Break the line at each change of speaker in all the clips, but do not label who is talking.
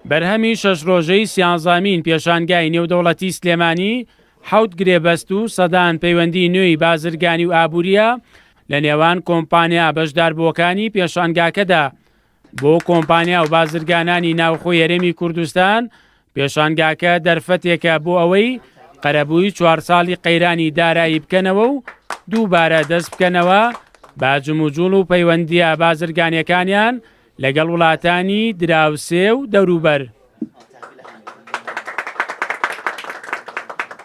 بەرهەمی شەش ڕۆژەی سیانزامین پێشانگای نێودەوڵەتی سلێمانی حەوت گرێبەست و سەدان پەیوەندی نوێی بازرگانی و ئابووریە لە نێوان کۆمپانیا بەشداربووەکانی پێشانگاکەدا. بۆ کۆمپانیا و بازرگانانی ناوخۆی هەرێمی کوردستان پێشانگاکە دەرفەتێکە بۆ ئەوەی قەرەبووی 4 ساڵی قەیرانی دارایی بکەنەوە و دووبارە دەست بکەنەوە با جموجوڵ و پەیوەندیە بازرگانیەکانیان لەگەڵ وڵاتانی دراوسێ و دەوروبەر.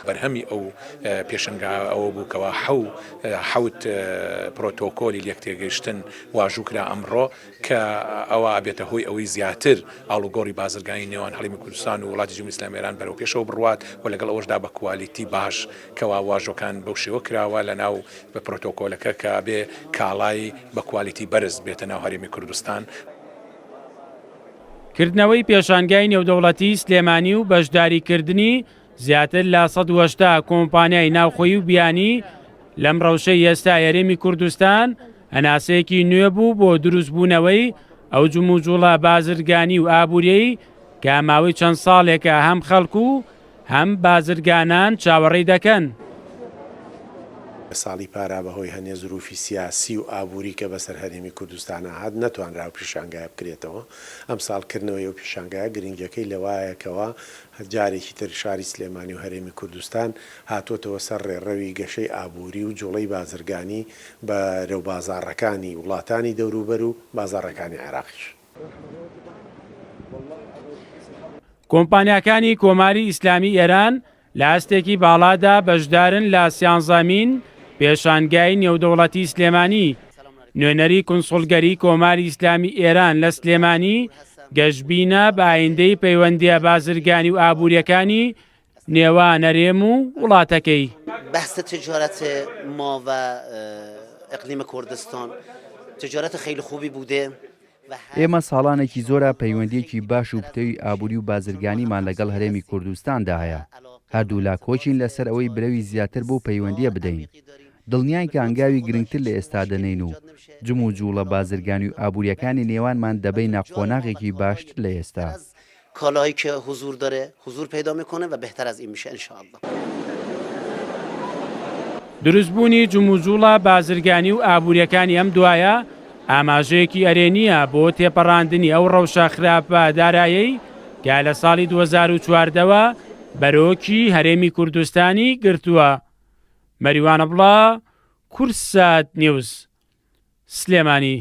بەرهەمی ئەو پێشنگا ئەوە بوو کەەوە حەوت پرۆتۆکۆلی لەکتێگەیشتن واژووکرا ئەمڕۆ کە ئەوە بێتە هۆی ئەوەی زیاتر ئاڵوگۆڕی بازرگانی نێوان هەڵیمی کوردستان و وڵاتی جمهوری ئیسلامی ئێران بەرەو پێشەوە بڕوات و لەگەڵ ئەوەشدا بە کوالیتی باش کەوا واژۆکان بەو شێوە کراوە لە ناو بە پرۆتۆکۆلەکە کە بێ کاڵای بە کوالیتی بەرز بێتە ناو هەرێمی کوردستان.
کردنەوەی پێشانگای نێودەوڵەتی سلێمانی و بەشداریکردنی زیاتر لە 180 کۆمپانیای ناوخۆیی و بیانی لەم ڕەوشەی ئێستا هەرێمی کوردستان هەناسەیەکی نوێ بوو بۆ دروستبوونەوەی ئەو جموجوڵە بازرگانی و ئابووریەی کە ماوەی چەند ساڵێکە هەم خەڵکو و هەم بازرگانان چاوەڕێی دەکەن.
ساڵی پارا بەهۆی هەنێ زروفی سیاسی و ئابووری کە بەسەر هەرێمی کوردستانە هات نەتوانرا و پیشانگای بکرێتەوە. ئەم ساڵکردنەوەی و پیشانگایە گرنگەکەی لەوایەکەوە جارێکی تر شاری سلێمانی و هەرێمی کوردستان هاتوۆتەوە سەر ڕێڕەوی گەشەی ئابووری و جوڵەی بازرگانی بە رێو بازاڕەکانی وڵاتانی دەوروبەر و بازاڕەکانی عێراقیش.
کۆمپانیاکانی کۆماری ئیسلامی ئێران لە ئەستێکی باڵادا بەشدارن لە سیانزامین پێشانگای نێودەوڵەتی سلێمانی. نوێنەری کونسڵگەری کۆماری ئیسلامی ئێران لە سلێمانی گەشتبینە بە ئایندەی پەیوەندیە بازرگانی و ئابووریەکانی نێوان هەرێم و وڵاتەکەی.
بحث تجارت ما و اقلیم کوردستان تجارت خیلی خوبی بوده.
ئێمە ساڵانێکی زۆرە پەیوەندیەکی باش و پتەوی ئابووری و بازرگانیمان لەگەڵ هەرێمی کوردستاندا هەیە. هەردوو لا کۆچین لەسەر ئەوەی برەوی زیاتر بۆ پەیوەندیە بدەین. دڵنیان کە ئەنگاوی گرنگتر لە ئێستا دەنین و جموجوڵە بازرگانی و ئابووریەکانی نێوانمان دەبەی ناقۆناغێکی باشتر لە ئێستا.
کالاهایی که حضور داره حضور پیدا میکنه و بهتر از این میشه ان شاء الله.
دروستبوونی جموجوڵە بازرگانی و ئابووریەکانی ئەم دوایە ئاماژەیەکی ئەرێنیە بۆ تێپەڕاندنی ئەو ڕەوشە خراپە دارایی کە لە ساڵی 2014ەوە بەرۆکی هەرێمی کوردستانی گرتووە. مەریوانە بڵا، کورسات نیوز، سلێمانی.